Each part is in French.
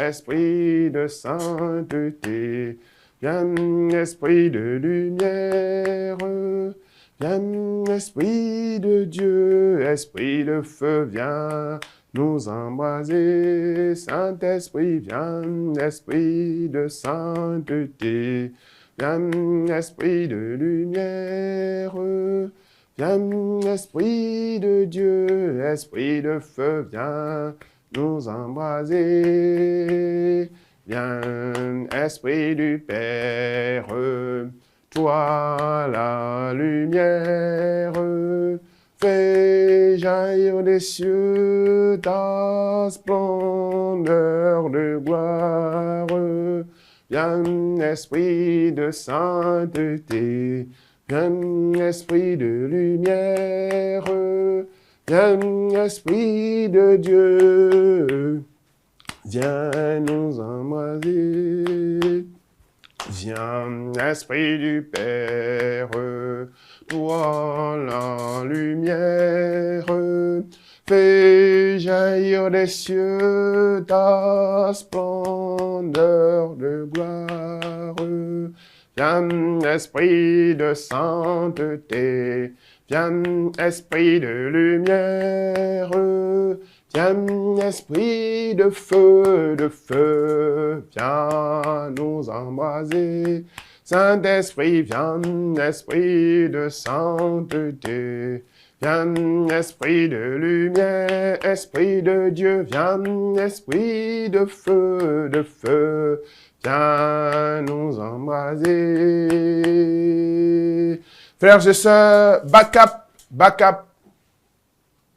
esprit de sainteté, viens, esprit de lumière, viens, esprit de Dieu, esprit de feu, viens nous embraser. Saint-Esprit, viens, esprit de sainteté, viens, esprit de lumière, viens, esprit de Dieu, esprit de feu, viens nous embraser. Viens, esprit du Père, toi la lumière, fais jaillir des cieux ta splendeur de gloire. Viens, esprit de sainteté, viens, esprit de lumière, viens, esprit de Dieu, viens nous embraser. Viens, esprit du Père, toi la lumière, fais jaillir des cieux ta splendeur de gloire. Viens, esprit de sainteté, viens, esprit de lumière, viens, esprit de feu, viens nous embraser. Saint-Esprit, viens, esprit de sainteté, viens, esprit de lumière, esprit de Dieu, viens, esprit de feu, viens nous embraser. Frères et sœurs, backup.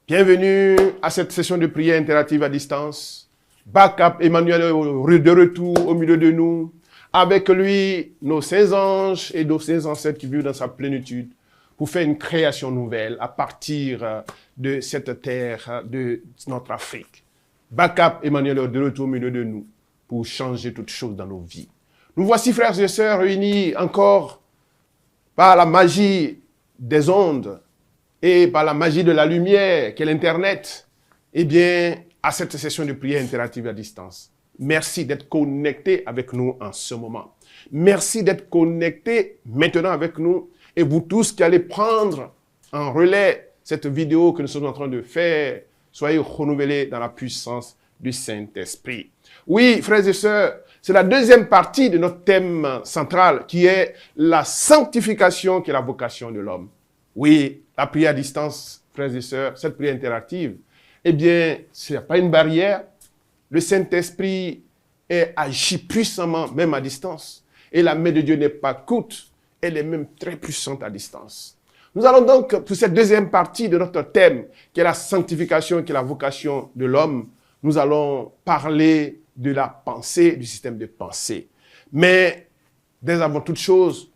Bienvenue à cette session de prière interactive à distance. Backup, Emmanuel de retour au milieu de nous. Avec lui, nos saints anges et nos saints ancêtres qui vivent dans sa plénitude pour faire une création nouvelle à partir de cette terre de notre Afrique. Backup, Emmanuel de retour au milieu de nous pour changer toutes choses dans nos vies. Nous voici, frères et sœurs, réunis encore par la magie des ondes et par la magie de la lumière qu'est l'Internet, eh bien, à cette session de prière interactive à distance. Merci d'être connecté avec nous en ce moment. Merci d'être connecté maintenant avec nous et vous tous qui allez prendre en relais cette vidéo que nous sommes en train de faire, soyez renouvelés dans la puissance du Saint-Esprit. Oui, frères et sœurs, c'est la deuxième partie de notre thème central qui est la sanctification qui est la vocation de l'homme. Oui, la prière à distance, frères et sœurs, cette prière interactive, eh bien, ce n'est pas une barrière. Le Saint-Esprit agit puissamment, même à distance. Et la main de Dieu n'est pas courte, elle est même très puissante à distance. Nous allons donc, pour cette deuxième partie de notre thème, qui est la sanctification, qui est la vocation de l'homme, nous allons parler de la pensée, du système de pensée. Mais, dès avant toute chose,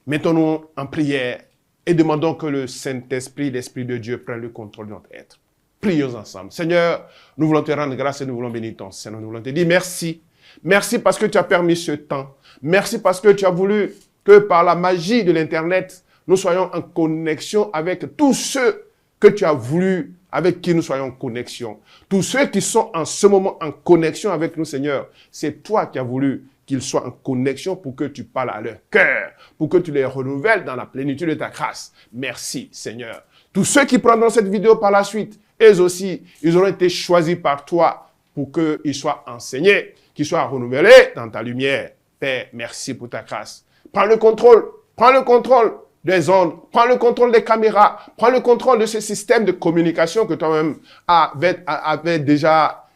mettons-nous en prière et demandons que le Saint-Esprit, l'Esprit de Dieu, prenne le contrôle de notre être. Prions ensemble. Seigneur, nous voulons te rendre grâce et nous voulons bénir ton Seigneur. Nous voulons te dire merci. Merci parce que tu as permis ce temps. Merci parce que tu as voulu que par la magie de l'Internet, nous soyons en connexion avec tous ceux que tu as voulu, avec qui nous soyons en connexion. Tous ceux qui sont en ce moment en connexion avec nous, Seigneur, c'est toi qui as voulu qu'ils soient en connexion pour que tu parles à leur cœur, pour que tu les renouvelles dans la plénitude de ta grâce. Merci, Seigneur. Tous ceux qui prendront cette vidéo par la suite, eux aussi, ils auront été choisis par toi pour qu'ils soient enseignés, qu'ils soient renouvelés dans ta lumière. Père, merci pour ta grâce. Prends le contrôle des ondes, prends le contrôle des caméras, prends le contrôle de ce système de communication que toi-même avais déjà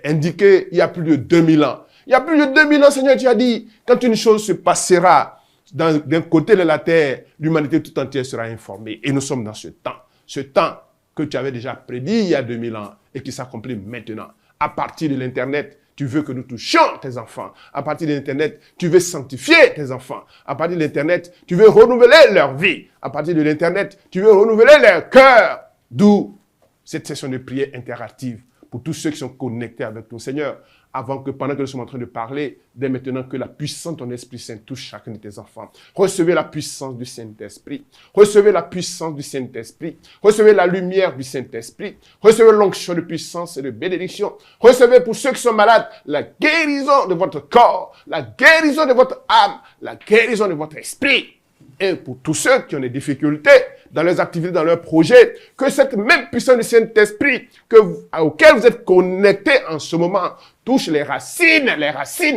indiqué il y a plus de 2000 ans. Il y a plus de 2000 ans, Seigneur, tu as dit, quand une chose se passera d'un côté de la terre, l'humanité tout entière sera informée. Et nous sommes dans ce temps que tu avais déjà prédit il y a 2000 ans et qui s'accomplit maintenant. À partir de l'Internet, tu veux que nous touchions tes enfants. À partir de l'Internet, tu veux sanctifier tes enfants. À partir de l'Internet, tu veux renouveler leur vie. À partir de l'Internet, tu veux renouveler leur cœur. D'où cette session de prière interactive pour tous ceux qui sont connectés avec nous. Seigneur, pendant que nous sommes en train de parler, dès maintenant que la puissance de ton Esprit Saint touche chacun de tes enfants. Recevez la puissance du Saint-Esprit. Recevez la puissance du Saint-Esprit. Recevez la lumière du Saint-Esprit. Recevez l'onction de puissance et de bénédiction. Recevez pour ceux qui sont malades la guérison de votre corps, la guérison de votre âme, la guérison de votre esprit. Et pour tous ceux qui ont des difficultés dans leurs activités, dans leurs projets, que cette même puissance du Saint-Esprit auquel vous êtes connectés en ce moment touche les racines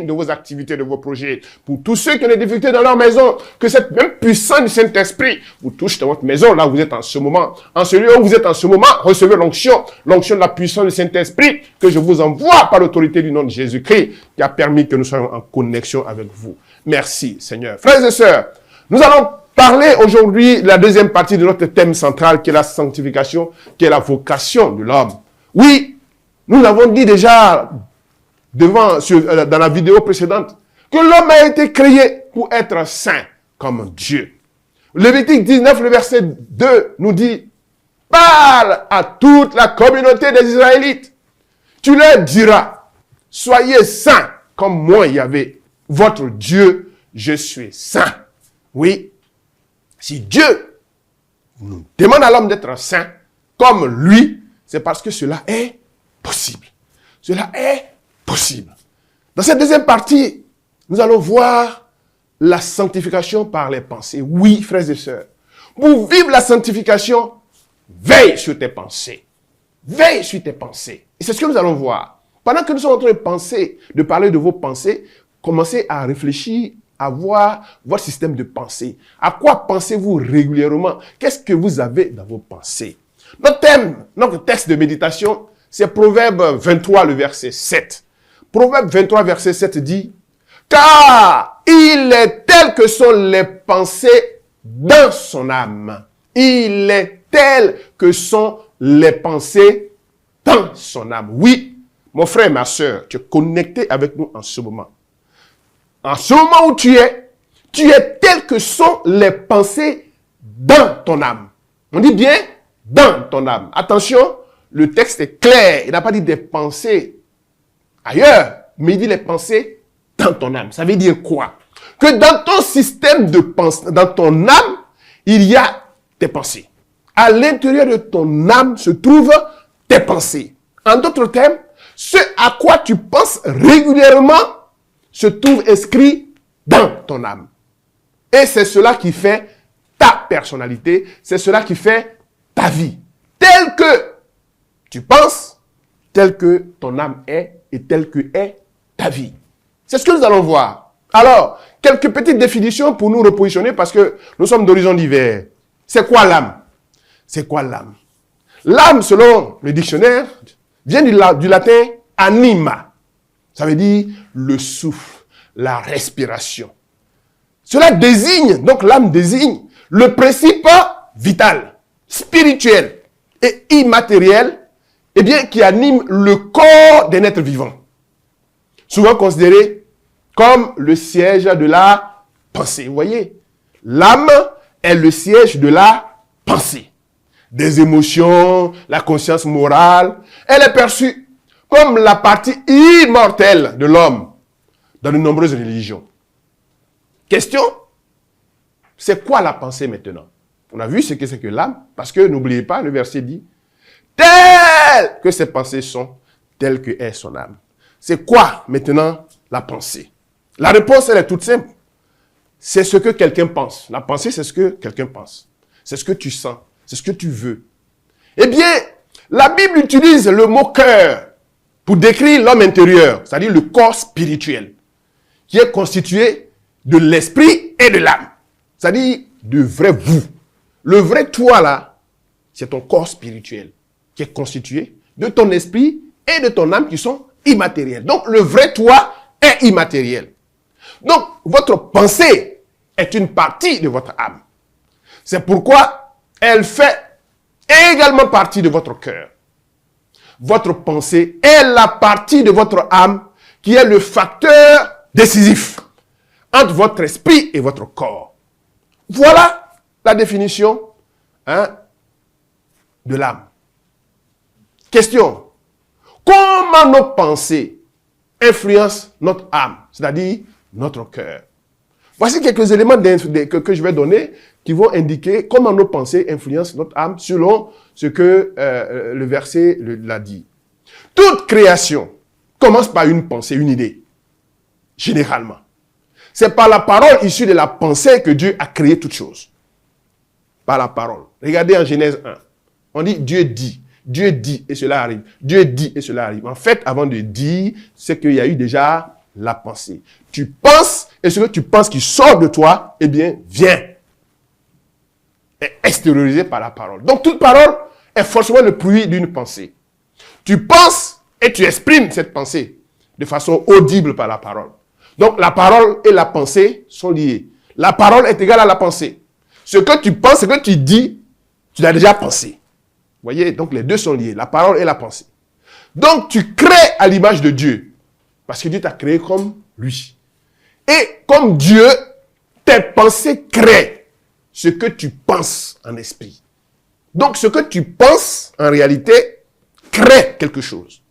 de vos activités, de vos projets. Pour tous ceux qui ont des difficultés dans leur maison, que cette même puissance du Saint-Esprit vous touche dans votre maison, là où vous êtes en ce moment. En celui où vous êtes en ce moment, recevez l'onction de la puissance du Saint-Esprit que je vous envoie par l'autorité du nom de Jésus-Christ qui a permis que nous soyons en connexion avec vous. Merci, Seigneur. Frères et sœurs, nous allons parler aujourd'hui de la deuxième partie de notre thème central qui est la sanctification, qui est la vocation de l'homme. Oui, nous l'avons dit déjà dans la vidéo précédente que l'homme a été créé pour être saint comme Dieu. Lévitique 19, le verset 2 nous dit « Parle à toute la communauté des Israélites. Tu leur diras, soyez saints comme moi, Yahvé, votre Dieu, je suis saint. » Oui, si Dieu nous demande à l'homme d'être saint comme lui, c'est parce que cela est possible. Cela est possible. Dans cette deuxième partie, nous allons voir la sanctification par les pensées. Oui, frères et sœurs, pour vivre la sanctification, veille sur tes pensées. Veille sur tes pensées. Et c'est ce que nous allons voir. Pendant que nous sommes en train de parler de vos pensées, commencez à réfléchir à voir votre système de pensée. À quoi pensez-vous régulièrement? Qu'est-ce que vous avez dans vos pensées? Notre texte de méditation, c'est Proverbe 23, le verset 7. Proverbe 23, verset 7 dit, « Car il est tel que sont les pensées dans son âme. » Il est tel que sont les pensées dans son âme. Oui, mon frère, ma soeur, tu es connecté avec nous en ce moment. En ce moment où tu es tel que sont les pensées dans ton âme. On dit bien dans ton âme. Attention, le texte est clair. Il n'a pas dit des pensées ailleurs, mais il dit les pensées dans ton âme. Ça veut dire quoi? Que dans ton système de pensée, dans ton âme, il y a tes pensées. À l'intérieur de ton âme se trouvent tes pensées. En d'autres termes, ce à quoi tu penses régulièrement se trouve inscrit dans ton âme. Et c'est cela qui fait ta personnalité, c'est cela qui fait ta vie. Tel que tu penses, tel que ton âme est et tel que est ta vie. C'est ce que nous allons voir. Alors, quelques petites définitions pour nous repositionner parce que nous sommes d'horizons divers. C'est quoi l'âme? C'est quoi l'âme? L'âme, selon le dictionnaire, vient du latin anima. Ça veut dire le souffle, la respiration. Cela désigne, donc l'âme désigne, le principe vital, spirituel et immatériel, eh bien, qui anime le corps d'un être vivant. Souvent considéré comme le siège de la pensée. Vous voyez, l'âme est le siège de la pensée. Des émotions, la conscience morale, elle est perçue comme la partie immortelle de l'homme dans de nombreuses religions. Question, c'est quoi la pensée maintenant? On a vu ce que c'est que l'âme, parce que n'oubliez pas, le verset dit, telles que ses pensées sont, telles que est son âme. C'est quoi maintenant la pensée? La réponse, elle est toute simple. C'est ce que quelqu'un pense. La pensée, c'est ce que quelqu'un pense. C'est ce que tu sens. C'est ce que tu veux. Eh bien, la Bible utilise le mot cœur pour décrire l'homme intérieur, c'est-à-dire le corps spirituel, qui est constitué de l'esprit et de l'âme. C'est-à-dire de vrai vous. Le vrai toi là, c'est ton corps spirituel, qui est constitué de ton esprit et de ton âme qui sont immatériels. Donc, le vrai toi est immatériel. Donc, votre pensée est une partie de votre âme. C'est pourquoi elle fait également partie de votre cœur. Votre pensée est la partie de votre âme qui est le facteur décisif entre votre esprit et votre corps. Voilà la définition de l'âme. Question. Comment nos pensées influence notre âme, c'est-à-dire notre cœur. Voici quelques éléments que je vais donner qui vont indiquer comment nos pensées influencent notre âme selon ce que le verset l'a dit. Toute création commence par une pensée, une idée, généralement. C'est par la parole issue de la pensée que Dieu a créé toutes choses. Par la parole. Regardez en Genèse 1. On dit Dieu dit et cela arrive. Dieu dit et cela arrive. En fait, avant de dire, c'est qu'il y a eu déjà la pensée. Tu penses et ce que tu penses qui sort de toi, eh bien, vient. Est extériorisé par la parole. Donc, toute parole est forcément le fruit d'une pensée. Tu penses et tu exprimes cette pensée de façon audible par la parole. Donc, la parole et la pensée sont liées. La parole est égale à la pensée. Ce que tu penses, ce que tu dis, tu l'as déjà pensé. Vous voyez, donc les deux sont liés, la parole et la pensée. Donc, tu crées à l'image de Dieu, parce que Dieu t'a créé comme lui. Et comme Dieu, tes pensées créent ce que tu penses en esprit. Donc, ce que tu penses, en réalité, crée quelque chose.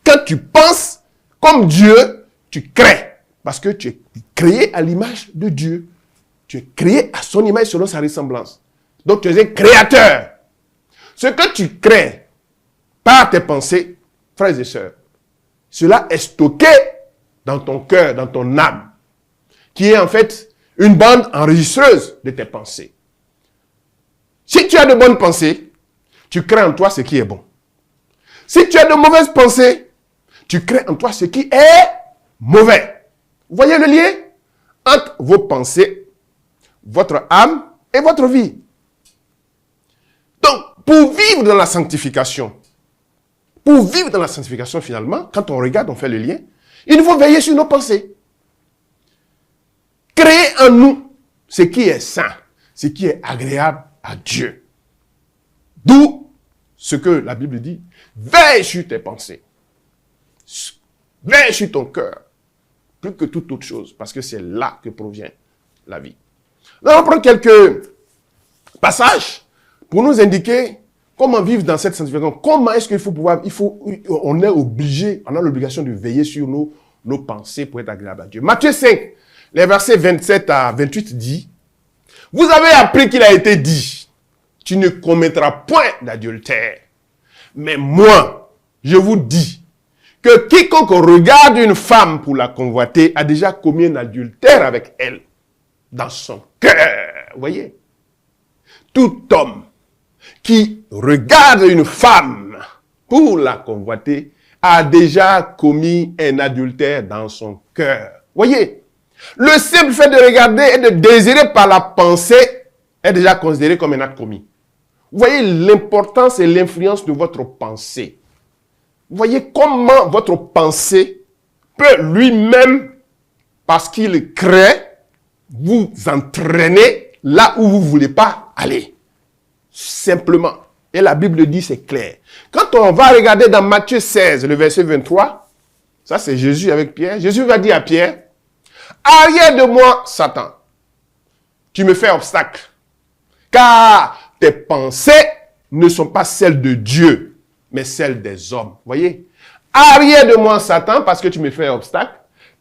Quand tu penses comme Dieu, tu crées. Parce que tu es créé à l'image de Dieu. Tu es créé à son image selon sa ressemblance. Donc, tu es un créateur. Ce que tu crées par tes pensées, frères et sœurs, cela est stocké dans ton cœur, dans ton âme, qui est en fait une bande enregistreuse de tes pensées. Si tu as de bonnes pensées, tu crées en toi ce qui est bon. Si tu as de mauvaises pensées, tu crées en toi ce qui est mauvais. Vous voyez le lien entre vos pensées, votre âme et votre vie. Donc, pour vivre dans la sanctification, finalement, quand on regarde, on fait le lien, il faut veiller sur nos pensées. Créer en nous ce qui est saint, ce qui est agréable à Dieu. D'où ce que la Bible dit, veille sur tes pensées. Veille sur ton cœur, plus que toute autre chose, parce que c'est là que provient la vie. Nous allons prendre quelques passages pour nous indiquer comment vivre dans cette sanctification. Comment est-ce qu'il faut pouvoir, on est obligé, on a l'obligation de veiller sur nos pensées pour être agréable à Dieu. Matthieu 5, les versets 27 à 28 dit, vous avez appris qu'il a été dit, tu ne commettras point d'adultère. Mais moi, je vous dis que quiconque regarde une femme pour la convoiter a déjà commis un adultère avec elle dans son cœur. Vous voyez? Tout homme qui regarde une femme pour la convoiter a déjà commis un adultère dans son cœur. Vous voyez? Le simple fait de regarder et de désirer par la pensée est déjà considéré comme un acte commis. Vous voyez l'importance et l'influence de votre pensée. Vous voyez comment votre pensée peut lui-même, parce qu'il crée, vous entraîner là où vous ne voulez pas aller. Simplement. Et la Bible dit, c'est clair. Quand on va regarder dans Matthieu 16, le verset 23, ça c'est Jésus avec Pierre. Jésus va dire à Pierre, arrière de moi, Satan, tu me fais obstacle. Car tes pensées ne sont pas celles de Dieu, mais celles des hommes. Vous voyez? Arrière de moi, Satan, parce que tu me fais obstacle.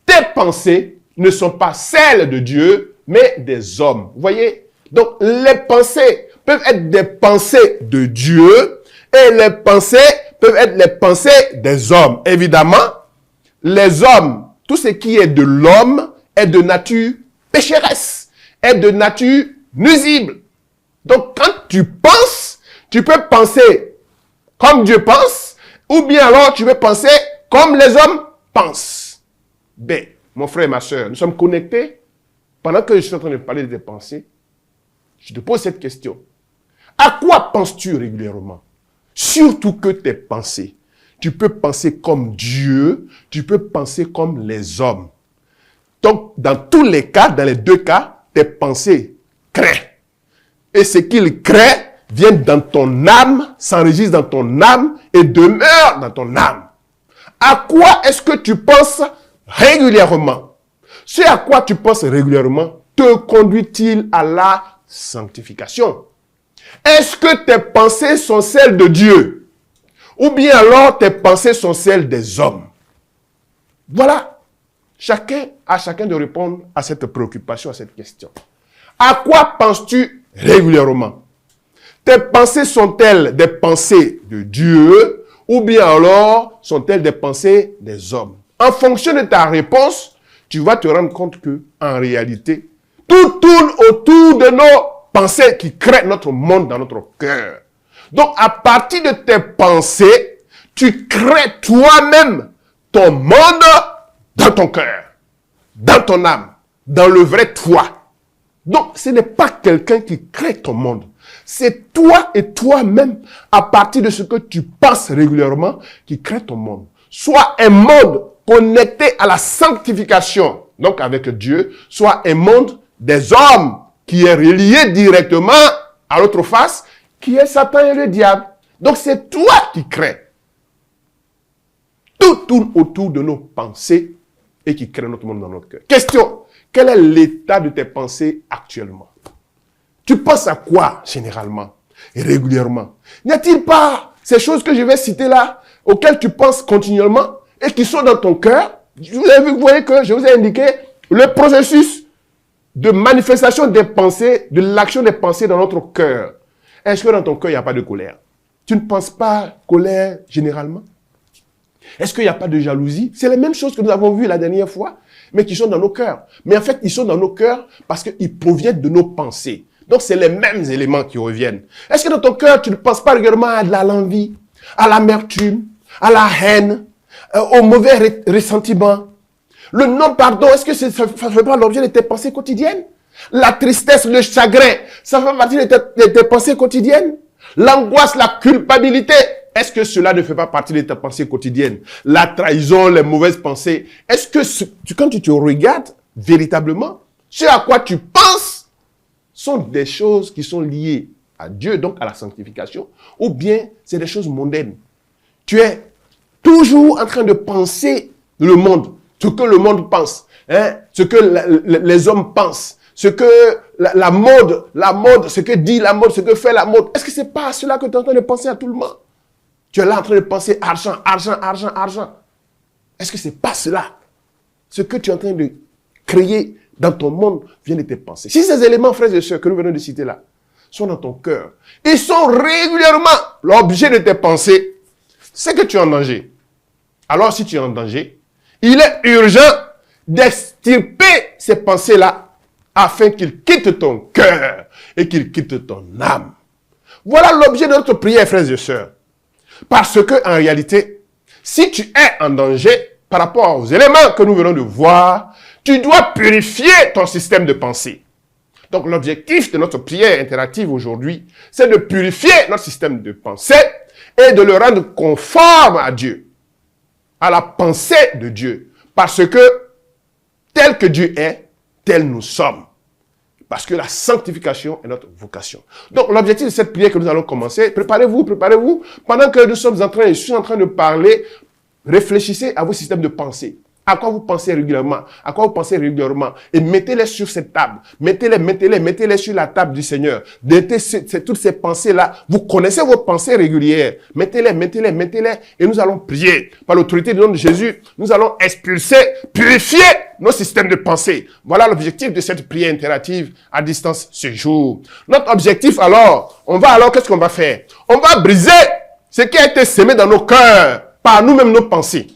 Tes pensées ne sont pas celles de Dieu, mais des hommes. Vous voyez? Donc, les pensées peuvent être des pensées de Dieu et les pensées peuvent être les pensées des hommes. Évidemment, les hommes, tout ce qui est de l'homme est de nature pécheresse, est de nature nuisible. Donc, quand tu penses, tu peux penser comme Dieu pense, ou bien alors tu peux penser comme les hommes pensent. Ben, mon frère et ma soeur, nous sommes connectés. Pendant que je suis en train de parler de tes pensées, je te pose cette question. À quoi penses-tu régulièrement? Surtout que tes pensées. Tu peux penser comme Dieu, tu peux penser comme les hommes. Donc, dans tous les cas, dans les deux cas, tes pensées créent. Et ce qu'ils créent viennent dans ton âme, s'enregistrent dans ton âme et demeurent dans ton âme. À quoi est-ce que tu penses régulièrement? Ce à quoi tu penses régulièrement te conduit-il à la sanctification? Est-ce que tes pensées sont celles de Dieu? Ou bien alors tes pensées sont celles des hommes? Voilà. Chacun de répondre à cette préoccupation, à cette question. À quoi penses-tu régulièrement? Tes pensées sont-elles des pensées de Dieu ou bien alors sont-elles des pensées des hommes? En fonction de ta réponse, tu vas te rendre compte que, en réalité, tout tourne autour de nos pensées qui créent notre monde dans notre cœur. Donc, à partir de tes pensées, tu crées toi-même ton monde dans ton cœur, dans ton âme, dans le vrai toi. Donc, ce n'est pas quelqu'un qui crée ton monde. C'est toi et toi-même, à partir de ce que tu penses régulièrement, qui crée ton monde. Soit un monde connecté à la sanctification, donc avec Dieu, soit un monde des hommes qui est relié directement à l'autre face, qui est Satan et le diable. Donc, c'est toi qui crée. Tout tourne autour de nos pensées et qui crée notre monde dans notre cœur. Question, quel est l'état de tes pensées actuellement? Tu penses à quoi généralement et régulièrement? N'y a-t-il pas ces choses que je vais citer là, auxquelles tu penses continuellement et qui sont dans ton cœur? Vous voyez que je vous ai indiqué le processus de manifestation des pensées, de l'action des pensées dans notre cœur. Est-ce que dans ton cœur, il n'y a pas de colère? Tu ne penses pas colère généralement? Est-ce qu'il n'y a pas de jalousie? C'est les mêmes choses que nous avons vues la dernière fois, mais qui sont dans nos cœurs. Mais en fait, ils sont dans nos cœurs parce qu'ils proviennent de nos pensées. Donc, c'est les mêmes éléments qui reviennent. Est-ce que dans ton cœur, tu ne penses pas régulièrement à de l'envie, à l'amertume, à la haine, au mauvais ressentiment? Le non-pardon, est-ce que ça ne fait pas l'objet de tes pensées quotidiennes? La tristesse, le chagrin, ça fait partie de tes pensées quotidiennes? L'angoisse, la culpabilité, est-ce que cela ne fait pas partie de tes pensées quotidiennes? La trahison, les mauvaises pensées, est-ce que quand tu te regardes véritablement, ce à quoi tu penses sont des choses qui sont liées à Dieu, donc à la sanctification, ou bien c'est des choses mondaines? Tu es toujours en train de penser le monde, ce que le monde pense, hein, ce que les hommes pensent, ce que la mode, ce que dit la mode, ce que fait la mode. Est-ce que c'est pas cela que tu es en train de penser à tout le monde? Tu es là en train de penser argent, argent, argent, argent. Est-ce que c'est pas cela? Ce que tu es en train de créer dans ton monde vient de tes pensées. Si ces éléments, frères et sœurs, que nous venons de citer là, sont dans ton cœur, ils sont régulièrement l'objet de tes pensées, c'est que tu es en danger. Alors, si tu es en danger, il est urgent d'extirper ces pensées-là afin qu'ils quittent ton cœur et qu'ils quittent ton âme. Voilà l'objet de notre prière, frères et sœurs. Parce que, en réalité, si tu es en danger par rapport aux éléments que nous venons de voir, tu dois purifier ton système de pensée. Donc, l'objectif de notre prière interactive aujourd'hui, c'est de purifier notre système de pensée et de le rendre conforme à Dieu, à la pensée de Dieu. Parce que, tel que Dieu est, tel nous sommes. Parce que la sanctification est notre vocation. Donc, l'objectif de cette prière que nous allons commencer, préparez-vous. Pendant que nous sommes je suis en train de parler, réfléchissez à vos systèmes de pensée. À quoi vous pensez régulièrement? À quoi vous pensez régulièrement? Et mettez-les sur cette table. Mettez-les sur la table du Seigneur. Mettez toutes ces pensées-là. Vous connaissez vos pensées régulières. Mettez-les. Et nous allons prier. Par l'autorité du nom de Jésus, nous allons expulser, purifier nos systèmes de pensée. Voilà l'objectif de cette prière interactive à distance ce jour. Notre objectif qu'est-ce qu'on va faire? On va briser ce qui a été semé dans nos cœurs, par nous-mêmes nos pensées.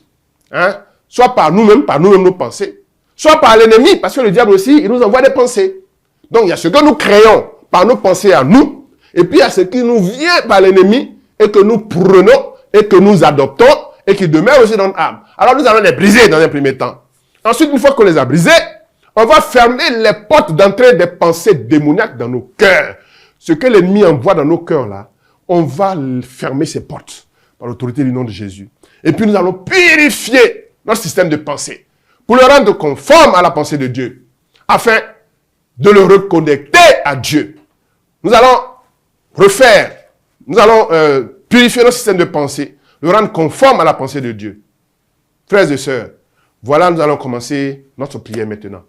Hein? Soit par nous-mêmes nos pensées, soit par l'ennemi, parce que le diable aussi, il nous envoie des pensées. Donc, il y a ce que nous créons par nos pensées à nous, et puis il y a ce qui nous vient par l'ennemi, et que nous prenons, et que nous adoptons, et qui demeure aussi dans notre âme. Alors, nous allons les briser dans un premier temps. Ensuite, une fois qu'on les a brisés, on va fermer les portes d'entrée des pensées démoniaques dans nos cœurs. Ce que l'ennemi envoie dans nos cœurs, là, on va fermer ces portes par l'autorité du nom de Jésus. Et puis, nous allons purifier notre système de pensée, pour le rendre conforme à la pensée de Dieu, afin de le reconnecter à Dieu. Nous allons purifier notre système de pensée, le rendre conforme à la pensée de Dieu. Frères et sœurs, voilà, nous allons commencer notre prière maintenant.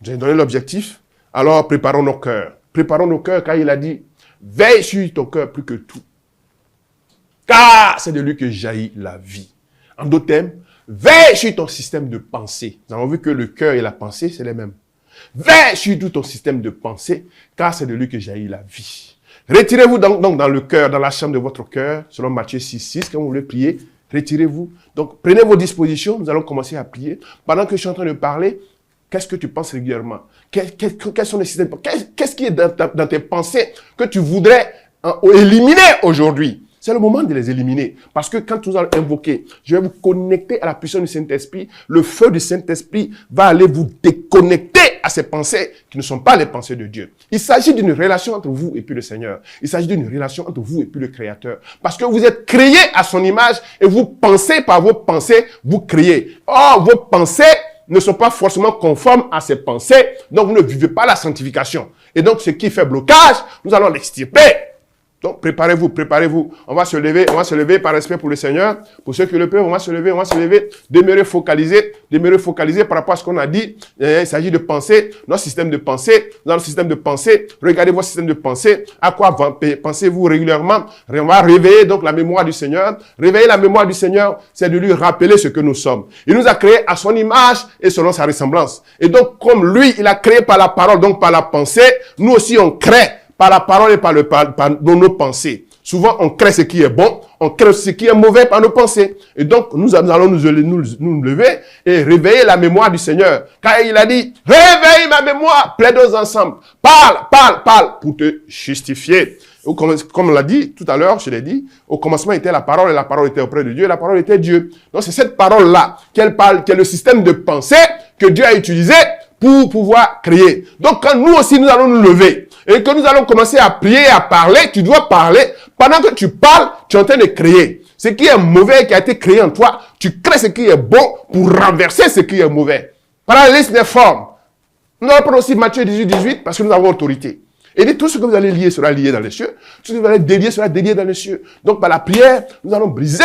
J'ai donné l'objectif, alors préparons nos cœurs. Préparons nos cœurs, car il a dit, veille sur ton cœur plus que tout, car c'est de lui que jaillit la vie. En d'autres termes, Veille sur ton système de pensée. Nous avons vu que le cœur et la pensée, c'est les mêmes. Veille sur tout ton système de pensée, car c'est de lui que jaillit la vie. Retirez-vous donc dans le cœur, dans la chambre de votre cœur, selon Matthieu 6,6, quand vous voulez prier, retirez-vous. Donc, prenez vos dispositions, nous allons commencer à prier. Pendant que je suis en train de parler, qu'est-ce que tu penses régulièrement? Quels sont les systèmes? Qu'est-ce qui est dans tes pensées que tu voudrais éliminer aujourd'hui? C'est le moment de les éliminer. Parce que quand nous allons invoquer, je vais vous connecter à la puissance du Saint-Esprit. Le feu du Saint-Esprit va aller vous déconnecter à ces pensées qui ne sont pas les pensées de Dieu. Il s'agit d'une relation entre vous et puis le Seigneur. Il s'agit d'une relation entre vous et puis le Créateur. Parce que vous êtes créés à son image et vous pensez par vos pensées, vous créez. Or, vos pensées ne sont pas forcément conformes à ces pensées, donc vous ne vivez pas la sanctification. Et donc, ce qui fait blocage, nous allons l'extirper. Donc, préparez-vous, préparez-vous. On va se lever par respect pour le Seigneur. Pour ceux qui le peuvent, on va se lever. Demeurez focalisés par rapport à ce qu'on a dit. Il s'agit de penser, notre système de pensée, dans le système de pensée. Regardez votre système de pensée. À quoi pensez-vous régulièrement? On va réveiller donc la mémoire du Seigneur. Réveiller la mémoire du Seigneur, c'est de lui rappeler ce que nous sommes. Il nous a créés à son image et selon sa ressemblance. Et donc, comme lui, il a créé par la parole, donc par la pensée, nous aussi on crée par la parole et par nos pensées. Souvent, on crée ce qui est bon, on crée ce qui est mauvais par nos pensées. Et donc, nous allons nous lever et réveiller la mémoire du Seigneur. Car il a dit, réveille ma mémoire, plaidons ensemble. Parle pour te justifier. Comme on l'a dit tout à l'heure, je l'ai dit, au commencement était la parole et la parole était auprès de Dieu et la parole était Dieu. Donc, c'est cette parole-là qu'elle parle, qui est le système de pensée que Dieu a utilisé pour pouvoir créer. Donc, quand nous aussi, nous allons nous lever et que nous allons commencer à prier, à parler, tu dois parler. Pendant que tu parles, tu es en train de créer. Ce qui est mauvais qui a été créé en toi, tu crées ce qui est bon pour renverser ce qui est mauvais. Par la liste des formes. Nous allons prendre aussi Matthieu 18 parce que nous avons autorité. Et dit tout ce que vous allez lier sera lié dans les cieux. Tout ce que vous allez délier sera délié dans les cieux. Donc, par la prière, nous allons briser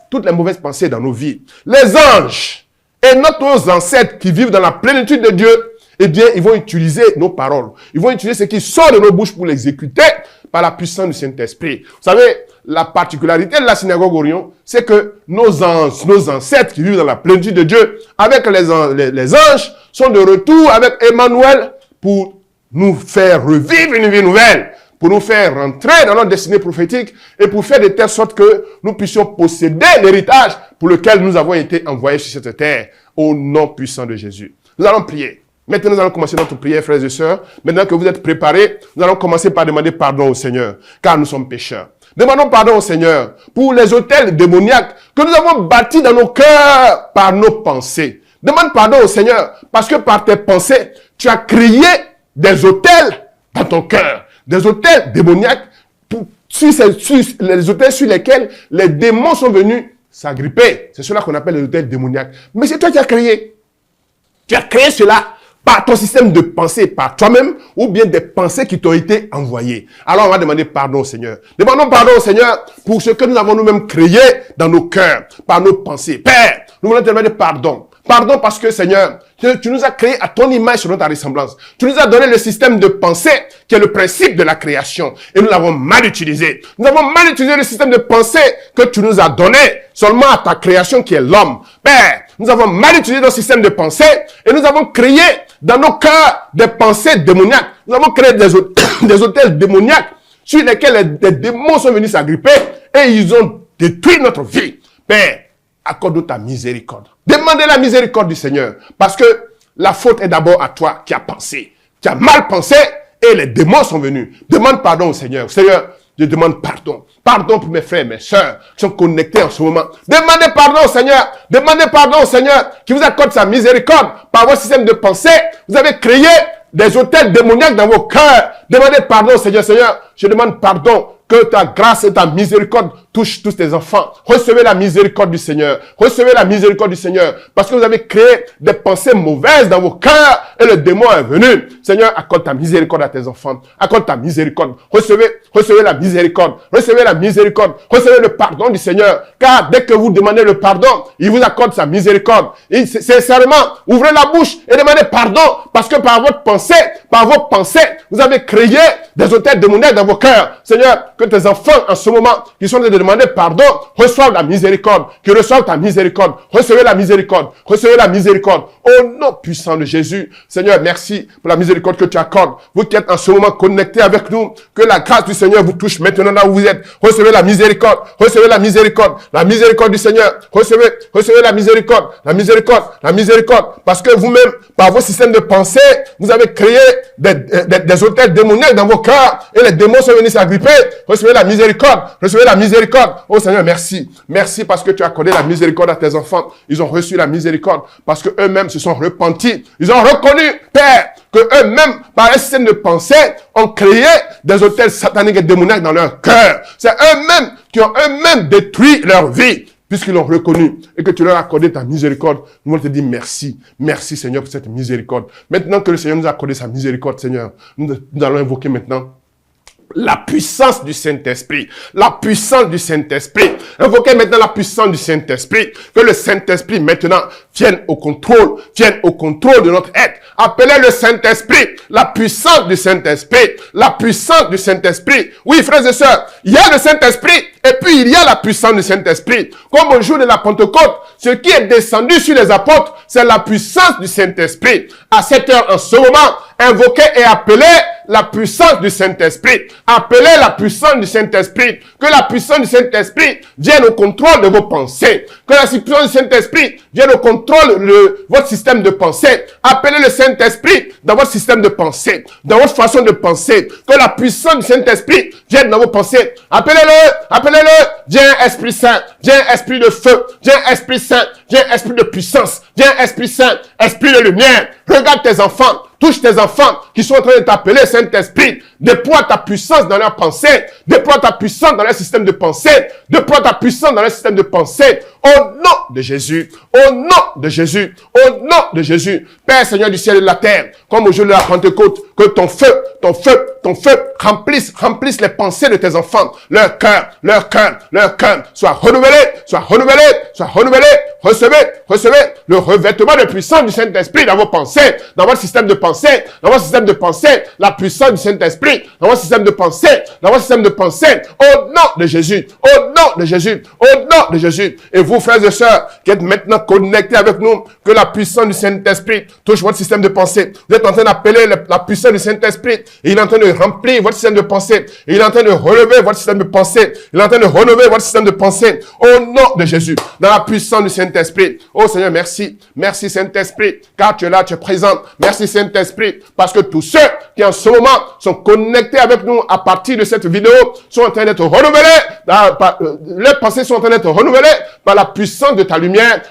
toutes les mauvaises pensées dans nos vies. Les anges et nos ancêtres qui vivent dans la plénitude de Dieu, eh bien, ils vont utiliser nos paroles. Ils vont utiliser ce qui sort de nos bouches pour l'exécuter par la puissance du Saint-Esprit. Vous savez, la particularité de la synagogue Orion, c'est que nos ancêtres qui vivent dans la plénitude de Dieu, avec les anges, sont de retour avec Emmanuel pour nous faire revivre une vie nouvelle, pour nous faire rentrer dans notre destinée prophétique et pour faire de telle sorte que nous puissions posséder l'héritage pour lequel nous avons été envoyés sur cette terre, au nom puissant de Jésus. Nous allons prier. Maintenant, nous allons commencer notre prière, frères et sœurs. Maintenant que vous êtes préparés, nous allons commencer par demander pardon au Seigneur, car nous sommes pécheurs. Demandons pardon au Seigneur pour les autels démoniaques que nous avons bâtis dans nos cœurs par nos pensées. Demande pardon au Seigneur, parce que par tes pensées, tu as créé des autels dans ton cœur. Des autels démoniaques, les autels sur lesquels les démons sont venus s'agripper. C'est cela qu'on appelle les autels démoniaques. Mais c'est toi qui as créé. Tu as créé cela par ton système de pensée, par toi-même, ou bien des pensées qui t'ont été envoyées. Alors on va demander pardon au Seigneur. Demandons pardon au Seigneur pour ce que nous avons nous-mêmes créé dans nos cœurs, par nos pensées. Père, nous voulons te demander pardon. Pardon parce que, Seigneur, tu nous as créés à ton image selon ta ressemblance. Tu nous as donné le système de pensée qui est le principe de la création. Et nous l'avons mal utilisé. Nous avons mal utilisé le système de pensée que tu nous as donné seulement à ta création qui est l'homme. Père, nous avons mal utilisé notre système de pensée et nous avons créé dans nos cœurs des pensées démoniaques. Nous avons créé des autels démoniaques sur lesquels les démons sont venus s'agripper et ils ont détruit notre vie. Père, accorde-nous ta miséricorde. Demandez la miséricorde du Seigneur. Parce que la faute est d'abord à toi qui as pensé. Tu as mal pensé et les démons sont venus. Demande pardon au Seigneur. Seigneur, je demande pardon. Pardon pour mes frères et mes sœurs qui sont connectés en ce moment. Demandez pardon au Seigneur. Demandez pardon au Seigneur qui vous accorde sa miséricorde. Par votre système de pensée, vous avez créé des autels démoniaques dans vos cœurs. Demandez pardon au Seigneur. Seigneur, je demande pardon. Que ta grâce et ta miséricorde touchent tous tes enfants. Recevez la miséricorde du Seigneur. Recevez la miséricorde du Seigneur. Parce que vous avez créé des pensées mauvaises dans vos cœurs et le démon est venu. Seigneur, accorde ta miséricorde à tes enfants. Accorde ta miséricorde. Recevez la miséricorde. Recevez la miséricorde. Recevez le pardon du Seigneur. Car dès que vous demandez le pardon, il vous accorde sa miséricorde. Et sincèrement, ouvrez la bouche et demandez pardon. Parce que par votre pensée, par vos pensées, vous avez créé des autels démoniaques dans vos cœurs. Seigneur, que tes enfants, en ce moment, qui sont en train de demander pardon, reçoivent la miséricorde. Qu'ils reçoivent ta miséricorde. Recevez la miséricorde. Recevez la miséricorde. Au nom puissant de Jésus. Seigneur, merci pour la miséricorde que tu accordes. Vous qui êtes en ce moment connectés avec nous, que la grâce du Seigneur vous touche maintenant là où vous êtes. Recevez la miséricorde. Recevez la miséricorde. La miséricorde du Seigneur. Recevez la miséricorde. La miséricorde. La miséricorde. Parce que vous-même, par vos systèmes de pensée, vous avez créé des autels démoniaques dans vos cœurs et les démons sont venus s'agripper. Recevez la miséricorde. Recevez la miséricorde. Oh Seigneur, merci. Merci parce que tu as accordé la miséricorde à tes enfants. Ils ont reçu la miséricorde parce que eux-mêmes se sont repentis. Ils ont reconnu, Père, que eux-mêmes, par un système de pensée, ont créé des autels sataniques et démoniaques dans leur cœur. C'est eux-mêmes qui ont eux-mêmes détruit leur vie. Puisqu'ils l'ont reconnu et que tu leur as accordé ta miséricorde, nous voulons te dire merci. Merci Seigneur pour cette miséricorde. Maintenant que le Seigneur nous a accordé sa miséricorde, Seigneur, nous allons invoquer maintenant la puissance du Saint-Esprit. La puissance du Saint-Esprit. Invoquez maintenant la puissance du Saint-Esprit. Que le Saint-Esprit maintenant vienne au contrôle de notre être. Appelez le Saint-Esprit. La puissance du Saint-Esprit. La puissance du Saint-Esprit. Oui, frères et sœurs, il y a le Saint-Esprit et puis il y a la puissance du Saint-Esprit. Comme au jour de la Pentecôte, ce qui est descendu sur les apôtres, c'est la puissance du Saint-Esprit. À cette heure, en ce moment, invoquez et appelez la puissance du Saint-Esprit. Appelez la puissance du Saint-Esprit. Que la puissance du Saint-Esprit vienne au contrôle de vos pensées. Que la puissance du Saint-Esprit vienne au contrôle de votre système de pensée. Appelez le Saint-Esprit dans votre système de pensée, dans votre façon de penser. Que la puissance du Saint-Esprit vienne dans vos pensées. Appelez-le, appelez-le. Viens Esprit Saint, viens Esprit de feu, viens Esprit Saint, viens Esprit de puissance, viens Esprit Saint, Esprit de lumière. Regarde tes enfants. Touche tes enfants qui sont en train de t'appeler Saint-Esprit. Déploie ta puissance dans leurs pensées. Déploie ta puissance dans leur système de pensée. Déploie ta puissance dans leur système de pensée. Au nom de Jésus. Au nom de Jésus. Au nom de Jésus. Père Seigneur du ciel et de la terre, comme au jour de la Pentecôte, que ton feu remplisse les pensées de tes enfants. Leur cœur soit renouvelé. Recevez le revêtement de puissance du Saint-Esprit dans vos pensées, dans votre système de pensée, la puissance du Saint-Esprit, dans votre système de pensée, au nom de Jésus, au nom de Jésus. Et vous, frères et sœurs, qui êtes maintenant connectés avec nous, que la puissance du Saint-Esprit touche votre système de pensée. Vous êtes en train d'appeler la puissance du Saint-Esprit, et il est en train de remplir votre système de pensée, et il est en train de relever votre système de pensée, au nom de Jésus, dans la puissance du Saint-Esprit. Oh Seigneur, merci. Merci Saint-Esprit, car tu es là, tu es présent. Merci Saint-Esprit, parce que tous ceux qui en ce moment sont connectés avec nous à partir de cette vidéo sont en train d'être renouvelés. Leurs pensées sont en train d'être renouvelées par la puissance de ta lumière,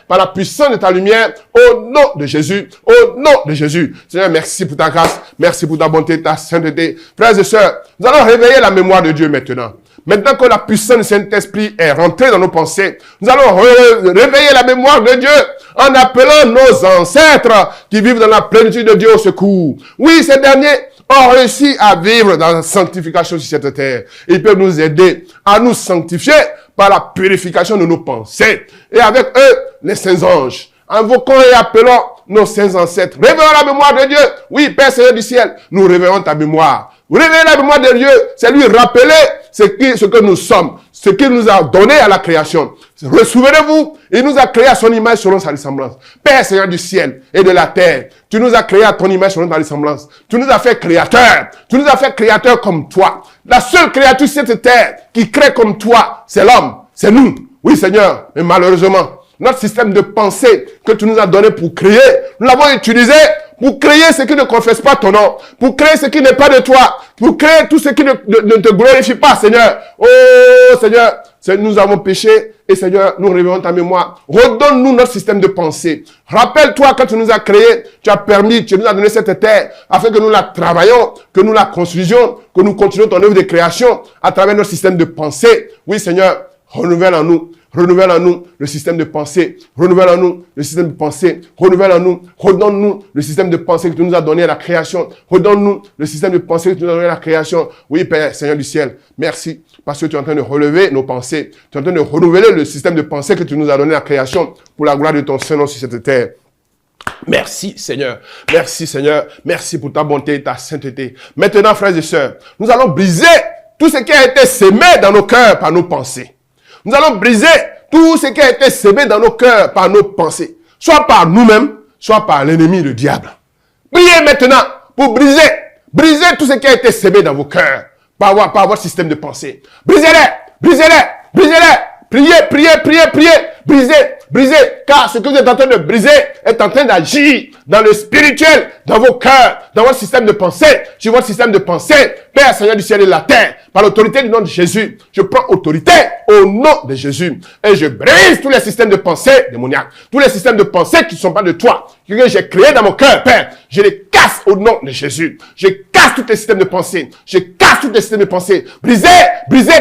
au nom de Jésus, au nom de Jésus. Seigneur, merci pour ta grâce, merci pour ta bonté, ta sainteté. Frères et sœurs, nous allons réveiller la mémoire de Dieu maintenant. Maintenant que la puissance du Saint-Esprit est rentrée dans nos pensées, nous allons réveiller la mémoire de Dieu en appelant nos ancêtres qui vivent dans la plénitude de Dieu au secours. Oui, ces derniers ont réussi à vivre dans la sanctification sur cette terre. Ils peuvent nous aider à nous sanctifier par la purification de nos pensées. Et avec eux, les saints anges. Invoquons et appelons nos saints ancêtres. Réveillons la mémoire de Dieu. Oui, Père Seigneur du ciel, nous réveillons ta mémoire. Réveillez la mémoire de Dieu, c'est lui rappeler ce que nous sommes, ce qu'il nous a donné à la création. Souvenez-vous, il nous a créé à son image selon sa ressemblance. Père Seigneur du ciel et de la terre, tu nous as créé à ton image selon ta ressemblance. Tu nous as fait créateurs. Tu nous as fait créateurs comme toi. La seule créature sur cette terre qui crée comme toi, c'est l'homme, c'est nous. Oui Seigneur, mais malheureusement, notre système de pensée que tu nous as donné pour créer, nous l'avons utilisé pour créer ce qui ne confesse pas ton nom, pour créer ce qui n'est pas de toi, pour créer tout ce qui ne te glorifie pas, Seigneur. Oh, Seigneur, nous avons péché et Seigneur, nous réveillons ta mémoire. Redonne-nous notre système de pensée. Rappelle-toi, quand tu nous as créés, tu nous as donné cette terre afin que nous la travaillions, que nous la construisions, que nous continuions ton œuvre de création à travers notre système de pensée. Oui, Seigneur, Renouvelle en nous. Renouvelle en nous le système de pensée. Renouvelle en nous le système de pensée. Renouvelle en nous. Redonne-nous le système de pensée que tu nous as donné à la création. Redonne-nous le système de pensée que tu nous as donné à la création. Oui, Père, Seigneur du ciel, merci. Parce que tu es en train de relever nos pensées. Tu es en train de renouveler le système de pensée que tu nous as donné à la création pour la gloire de ton Saint-Nom sur cette terre. Merci Seigneur, merci Seigneur, merci pour ta bonté et ta sainteté. Maintenant, frères et sœurs, nous allons briser tout ce qui a été sémé dans nos cœurs par nos pensées. Nous allons briser tout ce qui a été sémé dans nos cœurs par nos pensées, soit par nous-mêmes, soit par l'ennemi, le diable. Priez maintenant pour briser tout ce qui a été sémé dans vos cœurs par votre système de pensée. Brisez-les. Priez. Brisez, car ce que vous êtes en train de briser est en train d'agir dans le spirituel, dans vos cœurs, dans votre système de pensée, sur votre système de pensée. Père, Seigneur du ciel et de la terre, par l'autorité du nom de Jésus, je prends autorité au nom de Jésus et je brise tous les systèmes de pensée démoniaques, tous les systèmes de pensée qui ne sont pas de toi, que j'ai créés dans mon cœur, Père. Je les casse au nom de Jésus. Je casse tous les systèmes de pensée. Je casse tous les systèmes de pensée. Brisez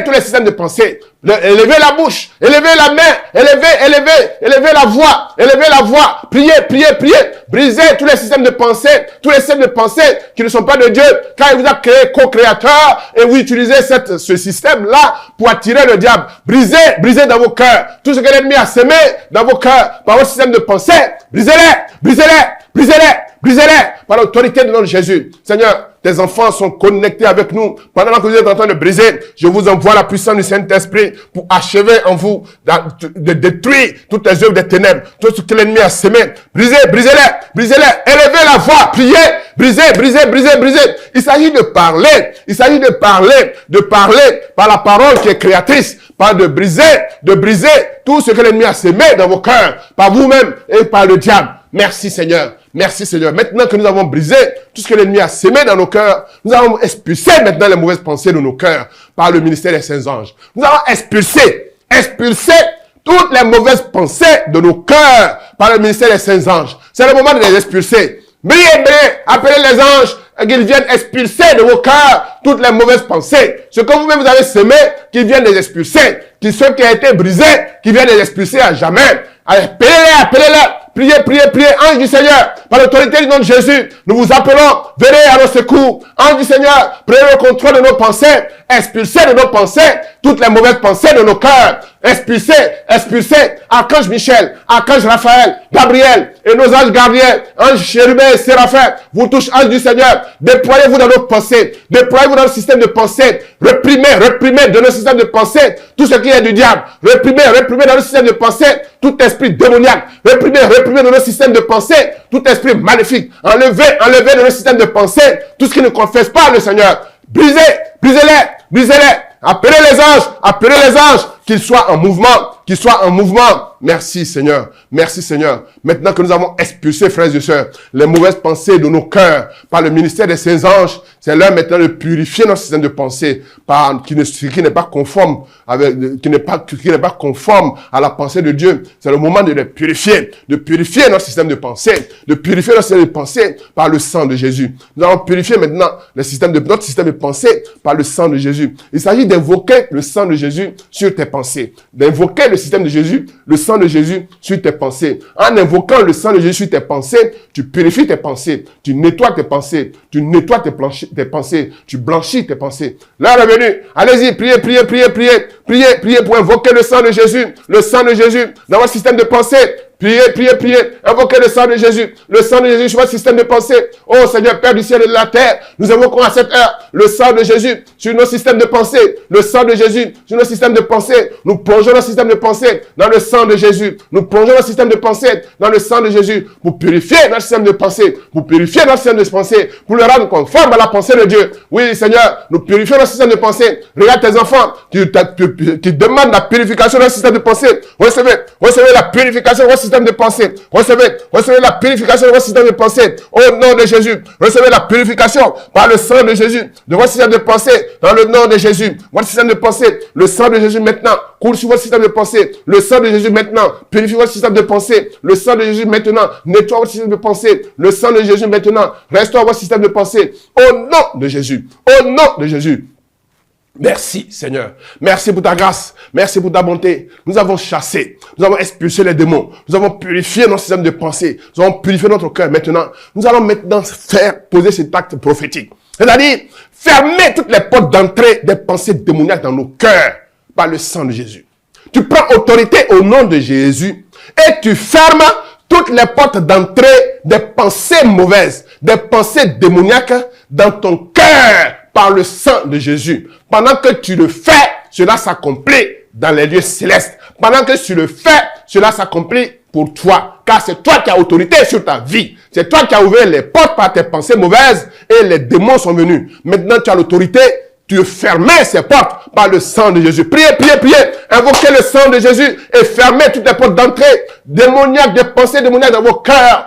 tous les systèmes de pensée. Élevez la bouche, élevez la main, élevez la voix. Priez. Brisez tous les systèmes de pensée, qui ne sont pas de Dieu, car il vous a créé co-créateur et vous utilisez ce système-là pour attirer le diable. Brisez dans vos cœurs tout ce que l'ennemi a semé dans vos cœurs par votre système de pensée. Brisez-les par l'autorité du nom de Jésus. Seigneur, tes enfants sont connectés avec nous. Pendant que vous êtes en train de briser, je vous envoie la puissance du Saint-Esprit pour achever en vous, de détruire toutes les œuvres des ténèbres, tout ce que l'ennemi a semé. Brisez-les. Élevez la voix, priez. Brisez. Il s'agit de parler par la parole qui est créatrice, pas de briser tout ce que l'ennemi a semé dans vos cœurs, par vous-même et par le diable. Merci Seigneur. Maintenant que nous avons brisé tout ce que l'ennemi a semé dans nos cœurs, nous avons expulsé maintenant les mauvaises pensées de nos cœurs par le ministère des saints anges. Nous avons expulsé toutes les mauvaises pensées de nos cœurs par le ministère des saints anges. C'est le moment de les expulser. Priez, appelez les anges qu'ils viennent expulser de vos cœurs toutes les mauvaises pensées. Ce que vous-même vous avez semé, qu'ils viennent les expulser. Ceux qui ont été brisés, qu'ils viennent les expulser à jamais. Appelez-les. Priez, ange du Seigneur, par l'autorité du nom de Jésus, nous vous appelons, venez à nos secours. Ange du Seigneur, prenez le contrôle de nos pensées, expulsez de nos pensées toutes les mauvaises pensées de nos cœurs. Expulsez, archange Michel, archange Raphaël, Gabriel, et nos anges gardiens, ange chérubin et séraphin, vous touchez, ange du Seigneur, déployez-vous dans nos pensées, déployez-vous dans le système de pensée, réprimez de nos systèmes de pensée, tout ce qui est du diable, réprimez dans le système de pensée, tout esprit démoniaque, réprimez dans nos systèmes de pensée, tout esprit maléfique, enlevez dans nos systèmes de pensée, tout ce qui ne confesse pas le Seigneur, brisez-les, appelez les anges, qu'ils soient en mouvement, Merci Seigneur. Maintenant que nous avons expulsé, frères et sœurs, les mauvaises pensées de nos cœurs par le ministère des saints anges, c'est l'heure maintenant de purifier notre système de pensée qui n'est pas conforme à la pensée de Dieu. C'est le moment de les purifier, notre système de pensée, par le sang de Jésus. Nous allons purifier maintenant notre système de pensée par le sang de Jésus. Il s'agit d'invoquer le sang de Jésus sur tes pensées, d'invoquer le système de Jésus, le sang de Jésus sur tes pensées. En invoquant le sang de Jésus sur tes pensées, tu purifies tes pensées, tu nettoies tes pensées, tu pensées, tu blanchis tes pensées. L'heure est venue. Allez-y, priez pour invoquer le sang de Jésus dans votre système de pensée. Priez. Invoquez le sang de Jésus sur votre système de pensée. Oh Seigneur, Père du ciel et de la terre, nous invoquons à cette heure le sang de Jésus sur nos systèmes de pensée. Le sang de Jésus sur nos systèmes de pensée. Nous plongeons notre système de pensée dans le sang de Jésus. Nous plongeons notre système de pensée dans le sang de Jésus pour purifier notre système de pensée. Pour le rendre conforme à la pensée de Dieu. Oui Seigneur, nous purifions notre système de pensée. Regarde tes enfants qui demandent la purification de notre système de pensée. Recevez la purification de votre système de pensée. Recevez la purification de votre système de pensée. Au nom de Jésus. Recevez la purification par le sang de Jésus de votre système de pensée. Dans le nom de Jésus. Votre système de pensée. Le sang de Jésus maintenant coule sur votre système de pensée. Le sang de Jésus maintenant purifie votre système de pensée. Le sang de Jésus maintenant nettoie votre système de pensée. Le sang de Jésus maintenant restaure votre système de pensée. Au nom de Jésus. Au nom de Jésus. Merci Seigneur. Merci pour ta grâce. Merci pour ta bonté. Nous avons chassé. Nous avons expulsé les démons. Nous avons purifié notre système de pensée. Nous avons purifié notre cœur. Maintenant, nous allons maintenant poser cet acte prophétique. C'est-à-dire, fermer toutes les portes d'entrée des pensées démoniaques dans nos cœurs par le sang de Jésus. Tu prends autorité au nom de Jésus et tu fermes toutes les portes d'entrée des pensées mauvaises, des pensées démoniaques dans ton cœur par le sang de Jésus. Pendant que tu le fais, cela s'accomplit dans les lieux célestes. Pendant que tu le fais, cela s'accomplit pour toi. Car c'est toi qui as autorité sur ta vie. C'est toi qui as ouvert les portes par tes pensées mauvaises et les démons sont venus. Maintenant, tu as l'autorité. Tu fermais ces portes par le sang de Jésus. Priez, priez, priez. Invoquez le sang de Jésus et fermez toutes les portes d'entrée démoniaques, des pensées démoniaques dans vos cœurs.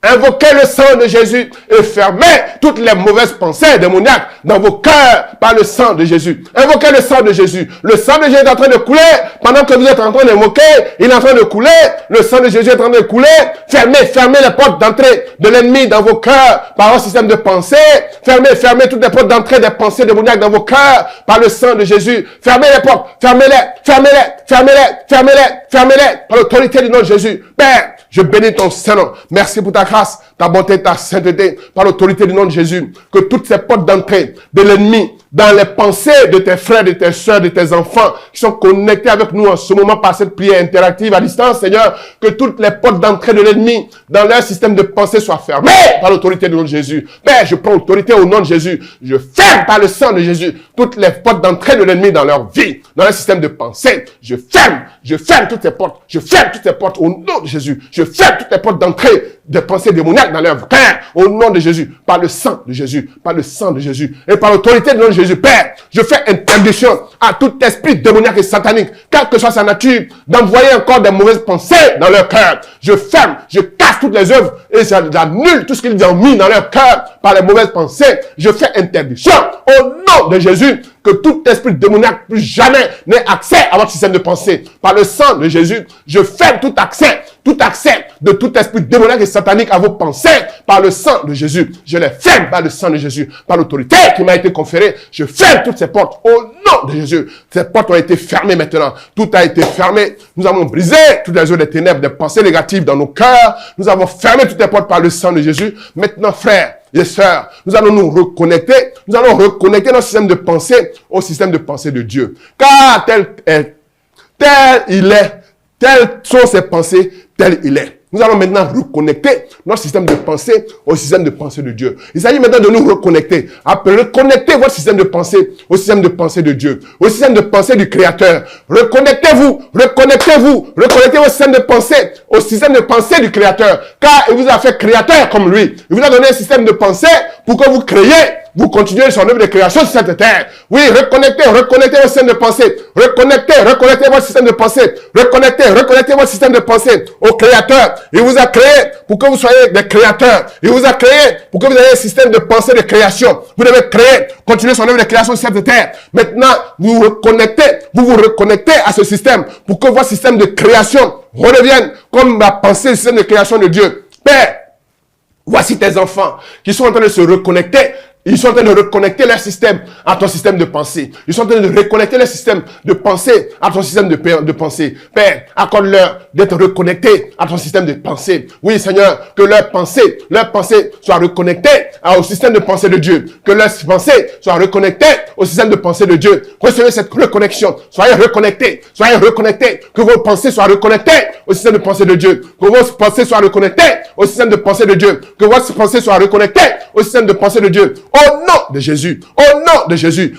Invoquez le sang de Jésus et fermez toutes les mauvaises pensées démoniaques dans vos cœurs par le sang de Jésus. Invoquez le sang de Jésus. Le sang de Jésus est en train de couler. Pendant que vous êtes en train d'invoquer, il est en train de couler. Le sang de Jésus est en train de couler. Fermez les portes d'entrée de l'ennemi dans vos cœurs par un système de pensée. Fermez toutes les portes d'entrée des pensées démoniaques dans vos cœurs par le sang de Jésus. Fermez les portes. Fermez-les par l'autorité du nom de Jésus. Père, je bénis ton Saint-Nom. Merci pour ta grâce, ta bonté, ta sainteté, par l'autorité du nom de Jésus. Que toutes ces portes d'entrée de l'ennemi dans les pensées de tes frères, de tes soeurs, de tes enfants qui sont connectés avec nous en ce moment par cette prière interactive à distance, Seigneur, que toutes les portes d'entrée de l'ennemi dans leur système de pensée soient fermées par l'autorité du nom de Jésus. Père, je prends autorité au nom de Jésus. Je ferme par le sang de Jésus toutes les portes d'entrée de l'ennemi dans leur vie, dans leur système de pensée. Je ferme toutes ces portes. Je ferme toutes ces portes au nom de Jésus. Je ferme toutes les portes d'entrée des pensées démoniaques dans leur cœur au nom de Jésus, par le sang de Jésus, par le sang de Jésus et par l'autorité du nom de Jésus. Père, je fais interdiction à tout esprit démoniaque et satanique, quelle que soit sa nature, d'envoyer encore des mauvaises pensées dans leur cœur. Je ferme, je casse toutes les œuvres et j'annule tout ce qu'ils ont mis dans leur cœur par les mauvaises pensées. Je fais interdiction au nom de Jésus que tout esprit démoniaque plus jamais n'ait accès à votre système de pensée. Par le sang de Jésus, je ferme tout accès de tout esprit démoniaque et satanique à vos pensées par le sang de Jésus. Je les ferme par le sang de Jésus, par l'autorité qui m'a été conférée. Je ferme toutes ces portes au nom de Jésus. Ces portes ont été fermées maintenant. Tout a été fermé. Nous avons brisé toutes les œuvres des ténèbres, des pensées négatives dans nos cœurs. Nous avons fermé toutes les portes par le sang de Jésus. Maintenant, frères et sœurs, nous allons nous reconnecter. Nous allons reconnecter notre système de pensée au système de pensée de Dieu. Car tel il est, telles sont ses pensées, tel il est. Nous allons maintenant reconnecter notre système de pensée au système de pensée de Dieu. Il s'agit maintenant de nous reconnecter. Reconnectez votre système de pensée au système de pensée de Dieu, au système de pensée du Créateur. Reconnectez-vous votre système de pensée au système de pensée du Créateur. Car il vous a fait créateur comme lui. Il vous a donné un système de pensée pour que vous créiez. Vous continuez son œuvre de création sur cette terre. Oui, reconnectez votre système de pensée. Reconnectez votre système de pensée. Reconnectez votre système de pensée au Créateur. Il vous a créé pour que vous soyez des créateurs. Il vous a créé pour que vous ayez un système de pensée de création. Vous devez continuer son œuvre de création sur cette terre. Maintenant, vous vous reconnectez à ce système pour que votre système de création redevienne comme la pensée du système de création de Dieu. Père, voici tes enfants qui sont en train de se reconnecter. Ils sont en train de reconnecter leur système à ton système de pensée. Ils sont en train de reconnecter leur système de pensée à ton système de pensée. Père, accorde-leur d'être reconnectés à ton système de pensée. Oui, Seigneur, que leur pensée soit reconnectée au système de pensée de Dieu. Que leur pensée soit reconnectée au système de pensée de Dieu. Recevez cette reconnexion. Soyez reconnectés. Que vos pensées soient reconnectées au système de pensée de Dieu. Que vos pensées soient reconnectées au système de pensée de Dieu. Que votre pensée soit reconnectée au système de pensée de Dieu. Au nom de Jésus,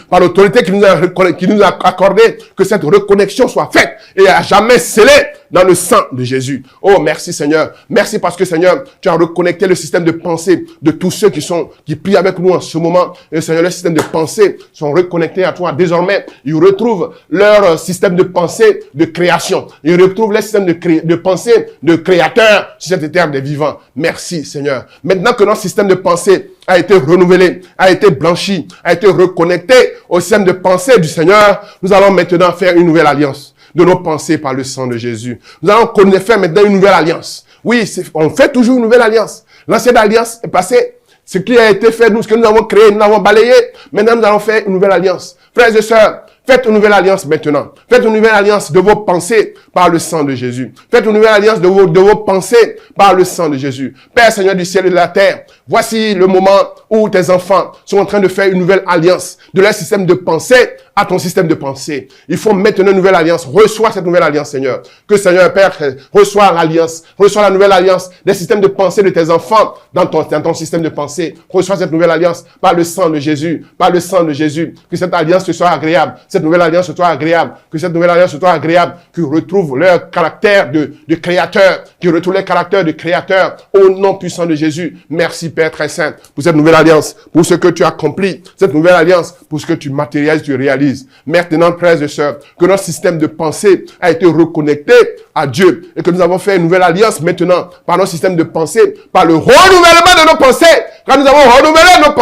par l'autorité qui nous a accordé, que cette reconnexion soit faite et à jamais scellée dans le sang de Jésus. Oh, merci Seigneur. Merci parce que Seigneur, tu as reconnecté le système de pensée de tous ceux qui prient avec nous en ce moment. Et Seigneur, le système de pensée sont reconnectés à toi. Désormais, ils retrouvent leur système de pensée de création. Ils retrouvent leur système de pensée de créateur sur cette terre des vivants. Merci Seigneur. Maintenant que notre système de pensée a été renouvelé, a été blanchi, a été reconnecté au système de pensée du Seigneur, nous allons maintenant faire une nouvelle alliance de nos pensées par le sang de Jésus. Nous allons faire maintenant une nouvelle alliance. Oui, on fait toujours une nouvelle alliance. L'ancienne alliance est passée. Ce qui a été fait, nous, ce que nous avons créé, nous l'avons balayé. Maintenant, nous allons faire une nouvelle alliance. Frères et sœurs, faites une nouvelle alliance maintenant. Faites une nouvelle alliance de vos pensées par le sang de Jésus. Faites une nouvelle alliance de vos pensées par le sang de Jésus. Père Seigneur du ciel et de la terre, voici le moment où tes enfants sont en train de faire une nouvelle alliance de leur système de pensée à ton système de pensée. Il faut maintenant une nouvelle alliance. Reçois cette nouvelle alliance, Seigneur. Que Seigneur Père, reçois l'alliance. Reçois la nouvelle alliance des systèmes de pensée de tes enfants dans ton système de pensée. Reçois cette nouvelle alliance par le sang de Jésus. Par le sang de Jésus. Que cette alliance te soit agréable. Cette nouvelle alliance te soit agréable. Que cette nouvelle alliance te soit agréable. Qu'ils retrouvent leur caractère de créateur. Qu'ils retrouvent leur caractère de créateur. Au nom puissant de Jésus. Merci Père très saint pour cette nouvelle alliance. Pour ce que tu accomplis. Cette nouvelle alliance. Pour ce que tu matérialises, tu réalises. Maintenant, frères et sœurs, que notre système de pensée a été reconnecté à Dieu et que nous avons fait une nouvelle alliance maintenant par notre système de pensée, par le renouvellement de nos pensées. Quand nous avons renouvelé nos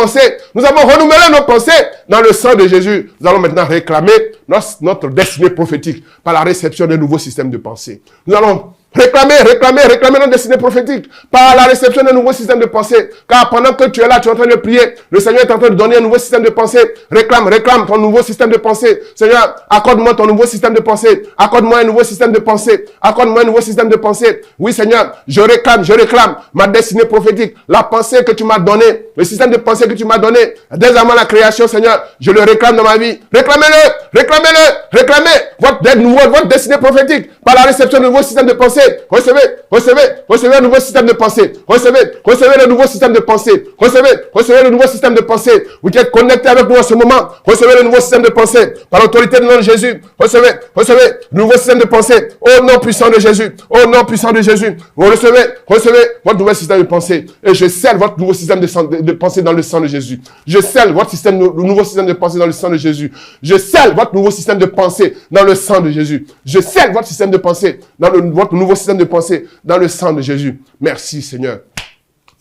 pensées, dans le sang de Jésus, nous allons maintenant réclamer notre destinée prophétique par la réception d'un nouveau système de pensée. Nous allons réclamer notre destinée prophétique par la réception d'un nouveau système de pensée. Car pendant que tu es là, tu es en train de prier, le Seigneur est en train de donner un nouveau système de pensée. Réclame ton nouveau système de pensée. Seigneur, accorde-moi ton nouveau système de pensée. Accorde-moi un nouveau système de pensée. Accorde-moi un nouveau système de pensée. Oui, Seigneur, je réclame ma destinée prophétique. La pensée que tu m'as donnée, le système de pensée que tu m'as donné, dès avant la création, Seigneur, je le réclame dans ma vie. Réclamez votre destinée prophétique par la réception d'un nouveau système de pensée. Recevez un nouveau système de pensée. Recevez le nouveau système de pensée. Recevez le nouveau système de pensée. Vous êtes connectés avec nous en ce moment. Recevez le nouveau système de pensée. Par l'autorité du nom de Jésus. Recevez le nouveau système de pensée. Au nom puissant de Jésus. Au nom puissant de Jésus. Vous recevez votre nouveau système de pensée. Et je scelle votre nouveau système de pensée dans le sang de Jésus. Je scelle votre nouveau système de pensée dans le sang de Jésus. Je scelle votre nouveau système de pensée dans le sang de Jésus. Je scelle votre système de pensée dans votre nouveau système de pensée dans le sang de Jésus. Merci Seigneur.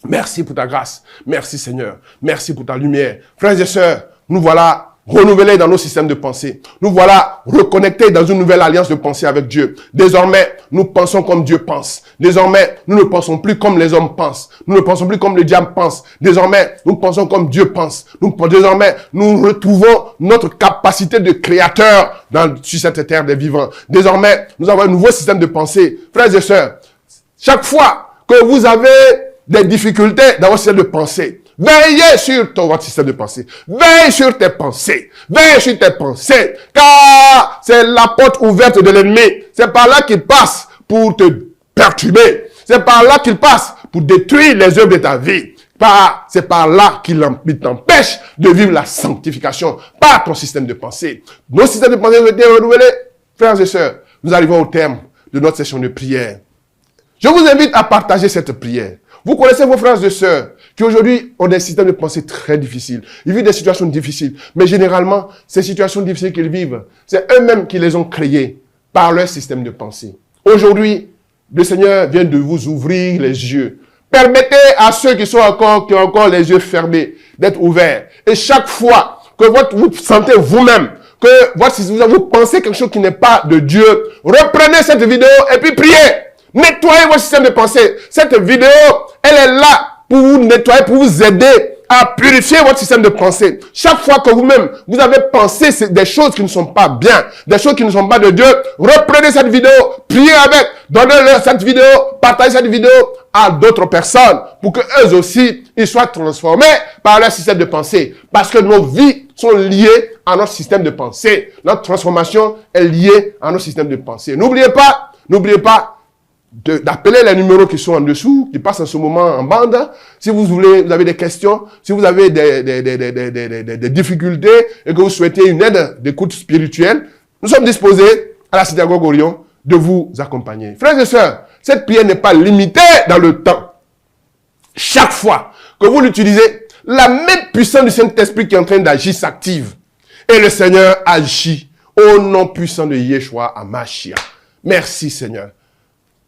Merci pour ta grâce. Merci Seigneur. Merci pour ta lumière. Frères et sœurs, nous voilà renouvelés dans nos systèmes de pensée. Nous voilà reconnectés dans une nouvelle alliance de pensée avec Dieu. Désormais, nous pensons comme Dieu pense. Désormais, nous ne pensons plus comme les hommes pensent. Nous ne pensons plus comme le diable pense. Désormais, nous pensons comme Dieu pense. Désormais, nous retrouvons notre capacité de créateur sur cette terre des vivants. Désormais, nous avons un nouveau système de pensée. Frères et sœurs, chaque fois que vous avez des difficultés dans votre système de pensée, veillez sur votre système de pensée. Veille sur tes pensées. Veille sur tes pensées. Car c'est la porte ouverte de l'ennemi. C'est par là qu'il passe pour te perturber. C'est par là qu'il passe pour détruire les œuvres de ta vie. C'est par là qu'il t'empêche de vivre la sanctification par ton système de pensée. Nos systèmes de pensée ont été renouvelés. Frères et sœurs, nous arrivons au terme de notre session de prière. Je vous invite à partager cette prière. Vous connaissez vos frères et sœurs qui aujourd'hui ont des systèmes de pensée très difficiles. Ils vivent des situations difficiles. Mais généralement, ces situations difficiles qu'ils vivent, c'est eux-mêmes qui les ont créées par leur système de pensée. Aujourd'hui, le Seigneur vient de vous ouvrir les yeux. Permettez à ceux qui ont encore les yeux fermés d'être ouverts. Et chaque fois que vous sentez vous-même que vous pensez quelque chose qui n'est pas de Dieu, reprenez cette vidéo et puis priez. Nettoyez votre système de pensée. Cette vidéo, elle est là pour vous nettoyer, pour vous aider à purifier votre système de pensée. Chaque fois que vous-même, vous avez pensé des choses qui ne sont pas bien, des choses qui ne sont pas de Dieu, reprenez cette vidéo, priez avec, donnez-leur cette vidéo, partagez cette vidéo à d'autres personnes pour que eux aussi, ils soient transformés par leur système de pensée. Parce que nos vies sont liées à notre système de pensée. Notre transformation est liée à notre système de pensée. N'oubliez pas d'appeler les numéros qui sont en dessous, qui passent en ce moment en bande. Si vous avez des questions, si vous avez des difficultés et que vous souhaitez une aide d'écoute spirituelle, nous sommes disposés à la synagogue Orion de vous accompagner. Frères et sœurs, cette prière n'est pas limitée dans le temps. Chaque fois que vous l'utilisez, la même puissance du Saint-Esprit qui est en train d'agir s'active. Et le Seigneur agit au nom puissant de Yeshua HaMashiach. Merci Seigneur.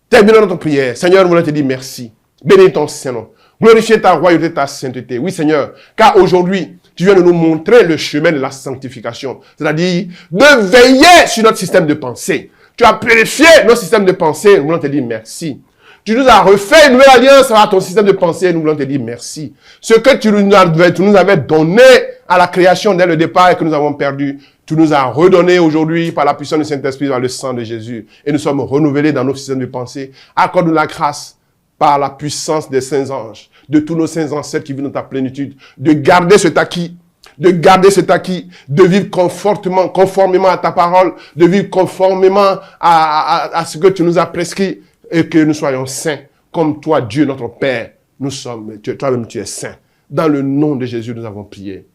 Terminons notre prière. Seigneur, nous voulons te dire merci. Bénis ton Saint-Nom. Glorifiez ta royauté, ta sainteté. Oui, Seigneur, car aujourd'hui, tu viens de nous montrer le chemin de la sanctification. C'est-à-dire de veiller sur notre système de pensée. Tu as purifié notre système de pensée. Nous voulons te dire merci. Tu nous as refait une nouvelle alliance à ton système de pensée et nous voulons te dire merci. Ce que tu nous avais donné à la création dès le départ et que nous avons perdu, tu nous as redonné aujourd'hui par la puissance du Saint-Esprit, par le sang de Jésus. Et nous sommes renouvelés dans nos systèmes de pensée. Accorde-nous la grâce par la puissance des saints anges, de tous nos saints ancêtres qui vivent dans ta plénitude, de garder cet acquis, de vivre conformément à ta parole, de vivre conformément à ce que tu nous as prescrit et que nous soyons saints, comme toi, Dieu, notre Père, nous sommes, toi-même tu es saint. Dans le nom de Jésus, nous avons prié.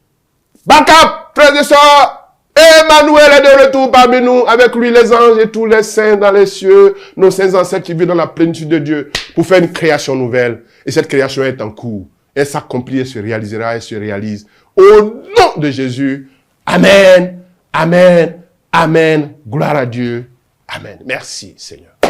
Backup, frères et sœurs, Emmanuel est de retour parmi nous, avec lui les anges et tous les saints dans les cieux, nos saints ancêtres qui vivent dans la plénitude de Dieu, pour faire une création nouvelle. Et cette création est en cours. Elle s'accomplit et se réalisera et se réalise. Au nom de Jésus. Amen. Amen. Amen. Gloire à Dieu. Amen. Merci, Seigneur.